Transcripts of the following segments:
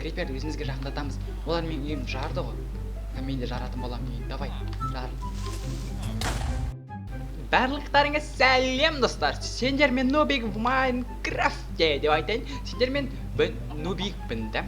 криперді өзімізге жақындатамыз. Олар менің үйімді жарды ғой. Мен де жаратын боламын үйін. Давай, жар. Барлықтарыңа сәлем достар. Сендер мен Нубик в Майнкрафтте деп айтайын. Сендер мен Нубикпін да.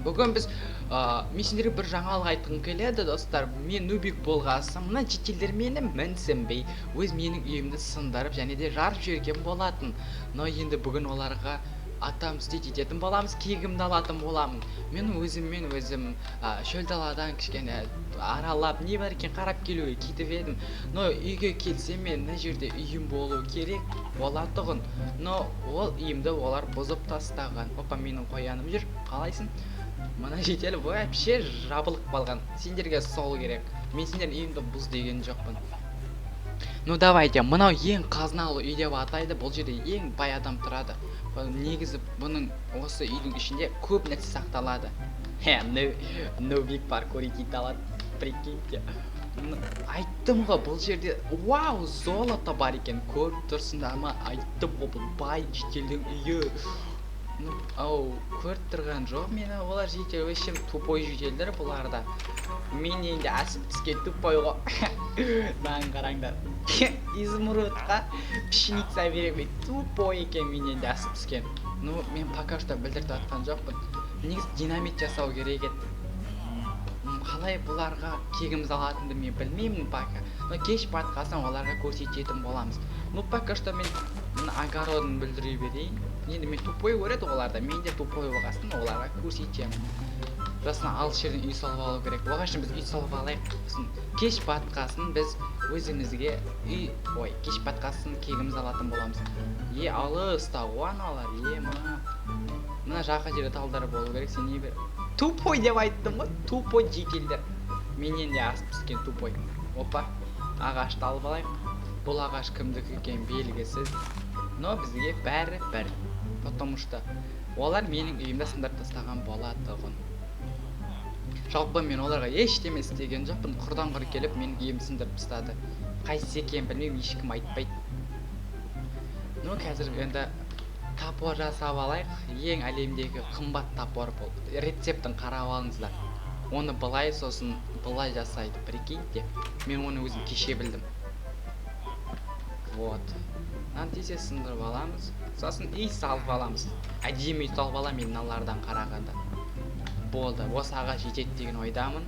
Бүгін біз мен сендерге бір жаңалық айтқым келеді достар. Мен Нубик болғасын, мына жителдер мені мінсінбей, өз менің үйімді сындырып және де жарып жіберген болатын. Но енді бүгін оларға атамстить ететін боламыз, кегімді алатын боламын. Мен өзім шөл даладан кішкене аралап, не бар екен қарап келуге кетіп едім. Но үйге келсем мен мына жерде үйім болу керек болатұғын. Но ол үйімді олар бұзып тастаған. Опа, менің қояным жүр, қалайсың? Мына жителі вообще жабылып қалған. Сендерге сол керек. Мен сендердің үйімді бұз деген жоқпын. Ну давайте, мынау ең қазыналы үй деп атайды. Бұл жерде ең бай адам тұрады. Негізі бұның осы үйдің ішінде көп нәрсе сақталады. Нубик паркур ете алады. Прикиньте. Айттым ғой, бұл жерде вау, золото бар екен. Көріп тұрсыңдар ма? Айттым ғой, бұл бай жителдің үйі. Ау, көріп тұрған жоқ мені. Олар жител өшім тупой жителдер бұларда. Мен енді асып түскен тупой ғой. Маған қараңдар. Измұрутқа пшеница беремей тупой екен, мен енді асып түскен. Ну, мен пока что білдірді атқан жоқпын. Негізі динамит жасау керек еді. Қалай бұларға кегіміз алатынды мен білмеймін пока. Но кеш батқасын оларға көрсететін боламыз. Ну, пока что мен огородын білдіре берейін. Енді мен тупой көреді оларда, мен де тупой болғасын оларға көрсетемін. Жасына алыс жерден үй салып алу керек. Оғашын біз үй салып алайық. Кеш батқасын біз өзімізге кеш батқасын кегіміз алатын боламыз. Алыста аналар, мына жаққа жерде талдары болу керек. Сен не бер? Тупой деп айттым ғой, тупой жителдер. Менен де асып түскен тупой. Опа, ағашты алып алайық. Бұл ағаш кімдікі екен белгісіз. Но бізге бәрі бір. Потому что олар менің үйімді сындырып тастаған болатұғын. Жалпы мен оларға ештеме істеген жоқпын. Құрдан құр келіп менің үйімді сындырып тастады. Қайсы екен білмеймін, ешкім айтпайды. Ну, қазір енді топор жасап алайық. Ең әлемдегі қымбат топор болды. Рецептін қарап алыңыздар. Оны былай сосын былай жасайды. Прикиньте, мен оны өзім кеше білдім. Вот. Тез сындырып аламыз. Сосын үй салып аламыз. Әдемі үй салып аламын мен мыналардан қарағанда. Болды, осы ағаш жетеді деген ойдамын.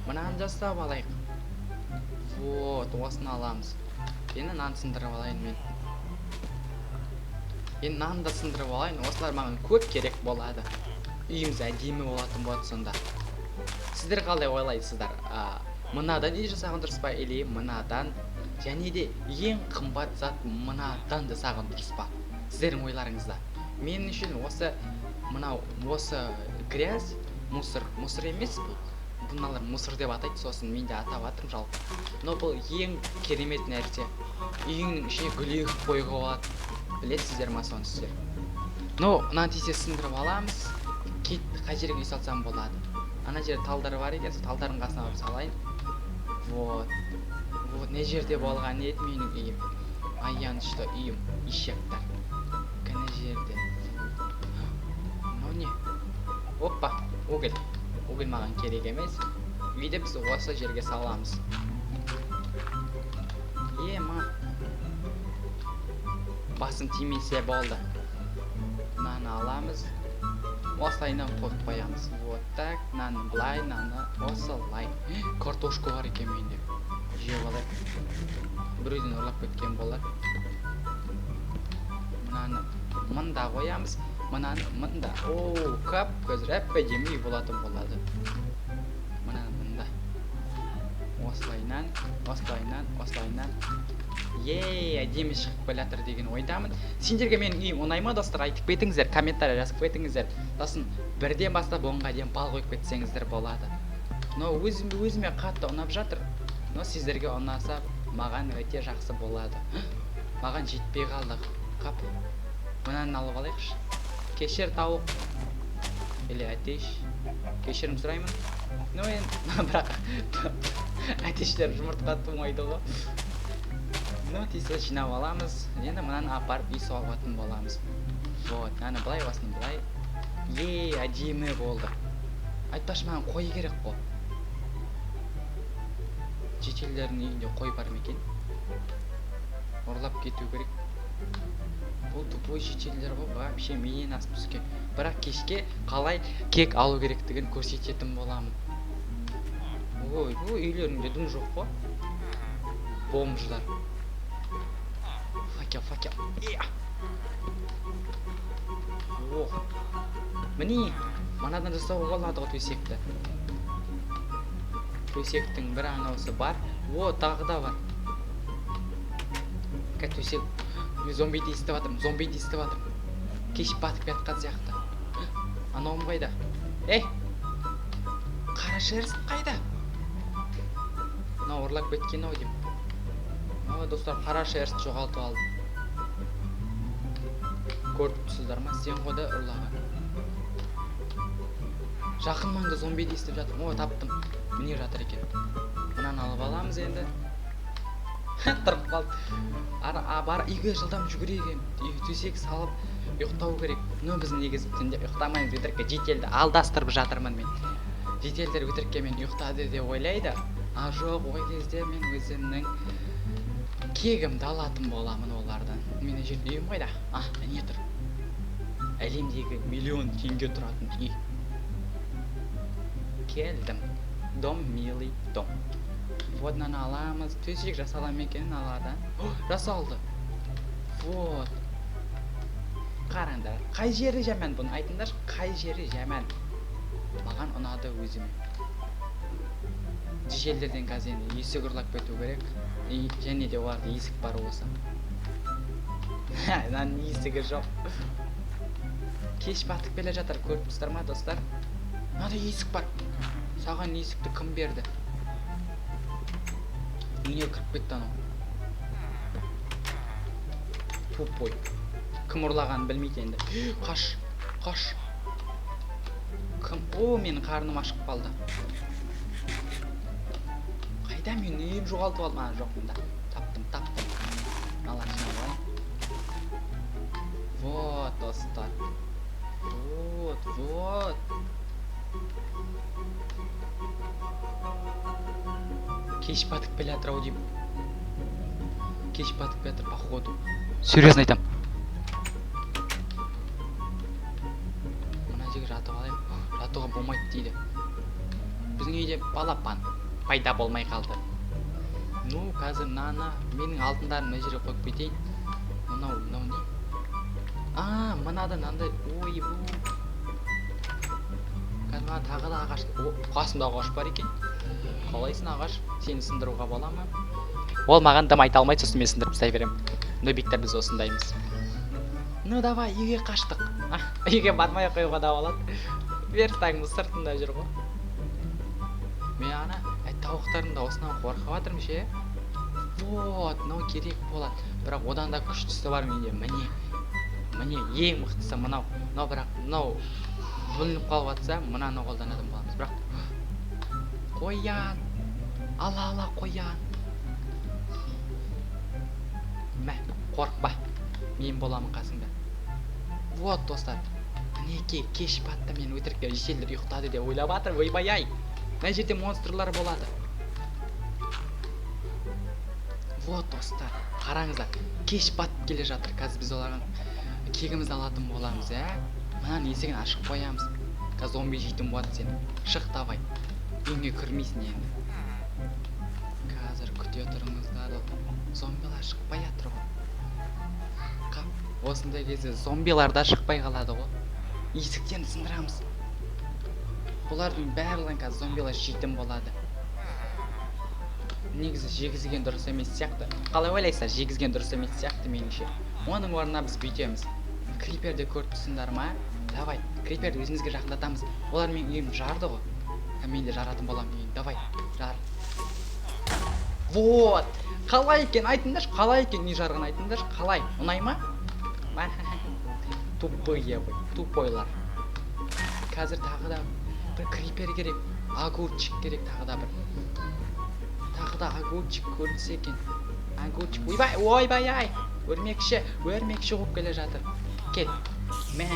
Мынаны жасап алайық. Вот, осыны аламыз. Енді нан сындырып алайын мен. Енді нан да сындырып алайын. Осылар маған көп керек болады. Үйіміз әдемі болатын болады сонда. Сіздер қалай ойлайсыздар? Мынадан үй жасаған дұрыс па, или мынадан? Және де ең қымбат зат мынадан да саған дұрыс па? Сіздердің ойларыңызда. Мен үшін осы грязь, мусор емес бұл. Бұналар мусор деп атайды, сосын мен де атап атырым жалпы. Но бұл ең керемет нәрсе. Үйіңнің ішіне гүл егіп қоюға болады. Білесіздер ма соны сіздер? Но мынаны тез сындырып аламыз. Кет, қай жерге үй салсам болады. Ана жерде талдары бар екен, сол талдардың қасына барып салайын. Вот, не жерде болған еді менің үйім. Аянышты үйім, ишектар. Кәне жерде. Не? Опа, уголь. Уголь маған керек емес. Үйді біз осы жерге саламыз. Басын тимесе болды. Наны аламыз. Осылайынан қойып қоямыз. Вот так, наны былай, наны осылай. Картошка бар екен менде. Жеп алайық. Біреуден ұрлап кеткен болар. Мынаны мында қоямыз. Мынаны мында. Қап көзір әп-әдемі үй болатын болады. Мынаны мында. Осылайынан. Әдемі шығып келатыр деген ойдамын. Сендерге менің үйім ұнай ма достар? Айтып кетіңіздер, комментария жазып кетіңіздер. Сосын бірден бастап онға дейін бал қойып кетсеңіздер болады. Но өзіме қатты ұнап жатыр. Но сіздерге ұнаса маған өте жақсы болады. Маған жетпей қалдық. Қап. Мынаны алып алайықшы. Кешір тауық. Или әтеш. Кешірім сұраймын. Ну енді бірақ әтештер жұмыртқа тумайды ғой. Ну тез жинап аламыз. Енді мынаны апарып үй салатын боламыз. Вот, мынаны былай, осыны былай. әдемі болды. Айтпашы, маған қой керек қой. Шетелдердің үйінде қой бар ма екен? Ұрлап кету керек. Бұл тупой шетелдер ғой, вообще менен асып түскен. Бірақ кешке қалай кек алу керектігін көрсететін боламын. Ой, бұл үйлерінде дым жоқ қой. Бомждар. Факел. Ох. Міне, манадан жасауға болады ғой төсекті. Төсектің бір анаусы бар. О, тағы да бар. Төсек. Зомбиді естіп жатырмын. Кеш батып жатқан сияқты. Анауым қайда? Ей! Қара шеріст қайда? Мынау ұрлап кеткен ау деймін. Достар, қара шеріст жоғалтып алдым. Көріп тұрсыздар ма? Сен ғода ұрлаған. Жақын маңда зомбиді естіп жатырмын. О, таптым. Міне жатыр екен. Мынаны алып аламыз енді. Тұрып қалды. Бар үйге жылдам жүгіреген. Төсек салып ұйықтау керек. Біз негізі түнде ұйықтамаймыз, өтірікке жетелді алдастырып жатырмын мен. Жетелдер өтірікке мен ұйықтады деп ойлайды. Жоқ, ой кезде мен өзімнің кегімді алатын боламын олардан. Менің жерде үйім қайда? Міне тұр. Әлемдегі миллион теңге тұратын үй. Келдім. Дом, милый дом. Вот, мынаны аламыз. Төсек жасалам екенін алады. Жасалды. Вот. Қараңдар. Қай жері жаман бұны? Айтыңдар, қай жері жаман? Маған ұнады өзіме. Жешелдерден қазір есік ұрлап кету керек. Және де оларда есік бар болса. Мынаның есігі жоқ. Кеш батып келе жатыр, көріп тұрсыздар ма, достар? Мынада есік бар. Саған есікті кім берді? Үйіне кіріп кетті анау. Тупой. Кім ұрлағанын білмейді енді. Қаш. Кім? О, менің қарным ашып қалды. Қайда мен үйім жоғалтып алдым? Жоқ мұнда. Таптым. Алашына ғой. Вот, достар. Вот. Кеш батып келе жатыр ау деймін. Кеш батып келе жатыр, походу. Серьезно айтам. Мына жерге жатып алайын. Жатуға болмайды дейді. Біздің үйде балапан пайда болмай қалды. Қазір менің алтындарым мына жерге қойып кетейін. Мынау не? Мынадан андай. Ой, қазір мына тағы да ағаш. Қасымда ағаш бар екен. Қалайсың ағаш? Сені сындыруға бола ма? Ол маған дым айта алмайды, сосын мен сындырып тастай беремін. Нобиктер біз осындаймыз. Давай, үйге қаштық. Үйге бармай қоюға да болады. Верстагымыз сыртында жүр ғой. Мен тауықтардың да осынан қорқып жатырмын ше. Вот, мынау керек болады. Бірақ одан да күштісі бар менде. Міне, ең мықтысы мынау. Мынау бүлініп қалып жатса, мынаны қолданатын боламыз. Бірақ қоян. Ала қоян. Қорқпа. Мен боламын қасыңда. Вот, достар. Мінеке, кеш батты, мен өтірікке жеселдер ұйықтады деп ойлап жатыр. Ойбай-ай. Мына жерде монстрлар болады. Вот, достар. Қараңыздар. Кеш батып келе жатыр. Қазір біз олардың кегімізді алатын боламыз, Мынаның есігін ашып қоямыз. Қазір зомби жейтін болады сен. Шық, давай. Үйіңе кірмейсің енді. Қазір күте тұрыңыздар. Зомбилар шықпай жатыр ғой. Осындай кезде зомбилар да шықпай қалады ғой. Есіктен сындырамыз. Бұлардың барлығын қазір зомбилар жейтін болады. Негізі жегізген дұрыс емес сияқты. Қалай ойлайсыздар, жегізген дұрыс емес сияқты меніңше. Оның орнына біз бүйтеміз. Криперді көріп тұрсыңдар ма? Давай, криперді өзімізге жақындатамыз. Олар мен үйім жарды ғой. Мен де жаратын боламын үйін. Давай, жар. Вот. Қалай екен айтыңдаршы, қалай екен үй жарған айтыңдаршы, қалай? Ұнай ма? Тупойлар. Қазір тағы да бір крипер керек, огурчик керек тағы да бір. Тағы да огурчик көрінсе екен. Огурчик. Ойбай-ай. Өрмекші қуып келе жатыр. Кел. Мә.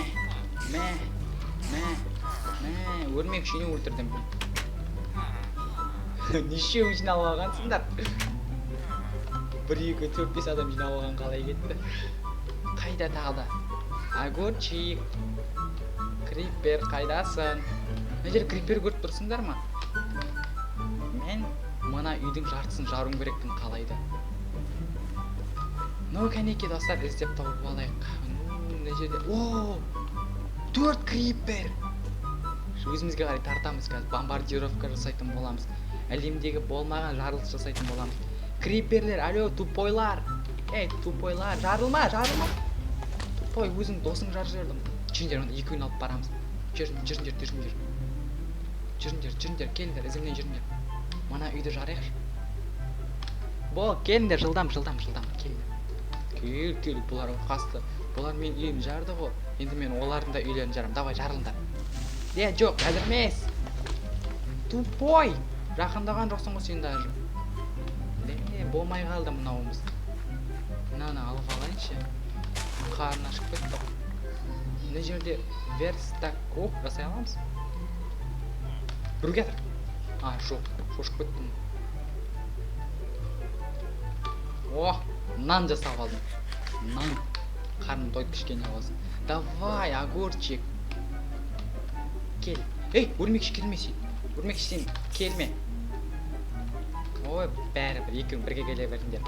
өрмекшіні өлтірдім. Нешеуін жинап алғансыңдар? 1, 2, 4, 5 адам жинап алған қалай кетті? Қайда тағы да? Огурчик. Крипер қайдасың? Мына жер крипер көріп тұрсыңдар ма? Мен мына үйдің жартысын жаруым керекпін қалайда. Ну, кәнеке достар, іздеп тауып алайық. Мына жерде... Ооо! 4 крипер! Өзімізге қарай тартамыз қазір. Бомбардировка жасайтын боламыз. Әлемдегі болмаған жарылыс жасайтын боламыз. Криперлер, алло, тупойлар! Ей, тупойлар, жарылма! Тупой, өзің досың жар жердің. Жүріңдер, онда екеуін алып барамыз. Жүріңдер, келіңдер, ізімнен жүріңдер. Мана үйді жарайықшы. Келіңдер, жылдам, келіңдер. Кел, бұлар қасты. Бұлар мен үйім жарды ғой. Енді мен олардың да үйлерін жарам. Давай, жарылыңдар. Жоқ, әзір емес. Тупой! Жақындаған жоқсың ғой сен даже. Болмай қалды мынауымыз. Мынаны алып алайыншы. Қарны ашып кетті. Мына жерде верстак жасай аламыз. Бургер. Жоқ, шошып кеттім. Нан жасап алдым. Нан. Қарным тойып кішкене болсын. Давай, огурчик. Кел. Ей, өрмекші келме сен. Өрмекші сен келме. Ой, бәрібір екеуің бірге келе беріңдер.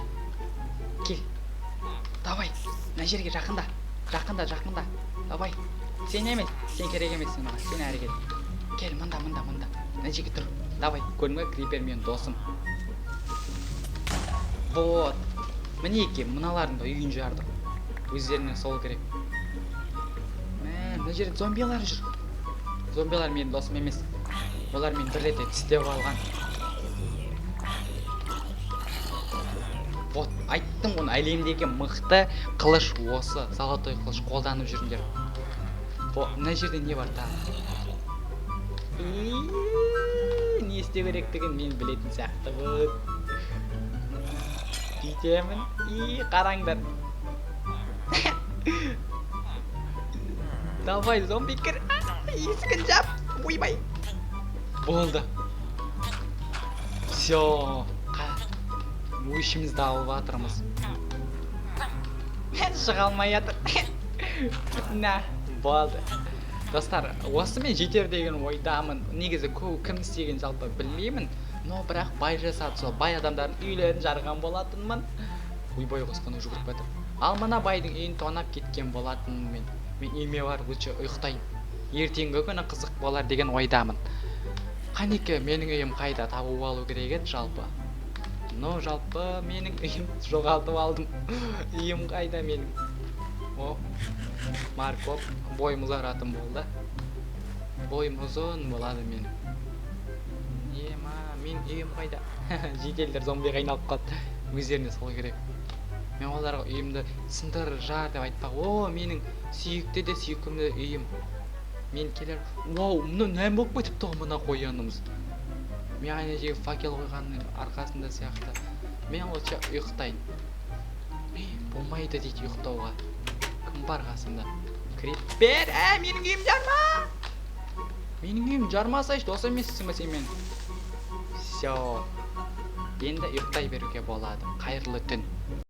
Кел. Давай, мына жерге жақында. Давай. Сен емес, сен керек емессің маған. Сен әрі кел. Кел, мында. Мына жерге тұр. Давай, көрдің бе, крипер менің досым. Вот. Мінеке, мыналардың да үйін жардық. Өздеріне сол керек. Мына жерде зомбилар жүр. Зомбилар менің досым емес. Олар мен бір рет тістеп алған. Вот, айттым оны, әлемдегі мықты қылыш осы, золотой қылыш қолданып жүріңдер. Мына жерде не бар тағы? Не істеу керектігін мен білетін сияқты. Бүйтемін. Қараңдар. Давай, зомби кір. Есігін жап. Ойбай. Болды. Всё. Өшімізді алып атырмыз. Шыға алмай атыр. Болды. Достар, осы мен жетер деген ойдамын. Негізі кім істеген жалпы білмеймін. Но бірақ бай жасады, сол бай адамдардың үйлерін жарған болатынмын. Ойбай қосқаны жүгіріп кетір. Ал мына байдың үйін тонап кеткен болатынмын мен. Мен үйіме бар, лучше ұйықтайын. Ертеңгі күні қызық болар деген ойдамын. Қанеке, менің үйім қайда, табып алу керек еді жалпы. Но жалпы менің үйім жоғалтып алдым. Үйім қайда менің? Марков, бойым ұзаратын болды. Бойым ұзын болады менің. Мен үйім қайда? Жеделдер зомбиға айналып қалды. Өздеріне сол керек. Мен оларға үйімді сындыр, жар деп айтпақ. Менің сүйікті де сүйкімді үйім. Мен келер. Мұны нәм болып кетіпті ғой мына қойғанымыз. Мен ана жерге факел қойғанның арқасында сияқты. Мен лучше ұйықтайын. Болмайды дейді ұйықтауға. Кім бар қасында? Крипер, менің үйім жарма! Менің үйім жармасайшы, дос емессің бе сен мен? Всё. Енді ұйықтай беруге болады. Қайырлы түн.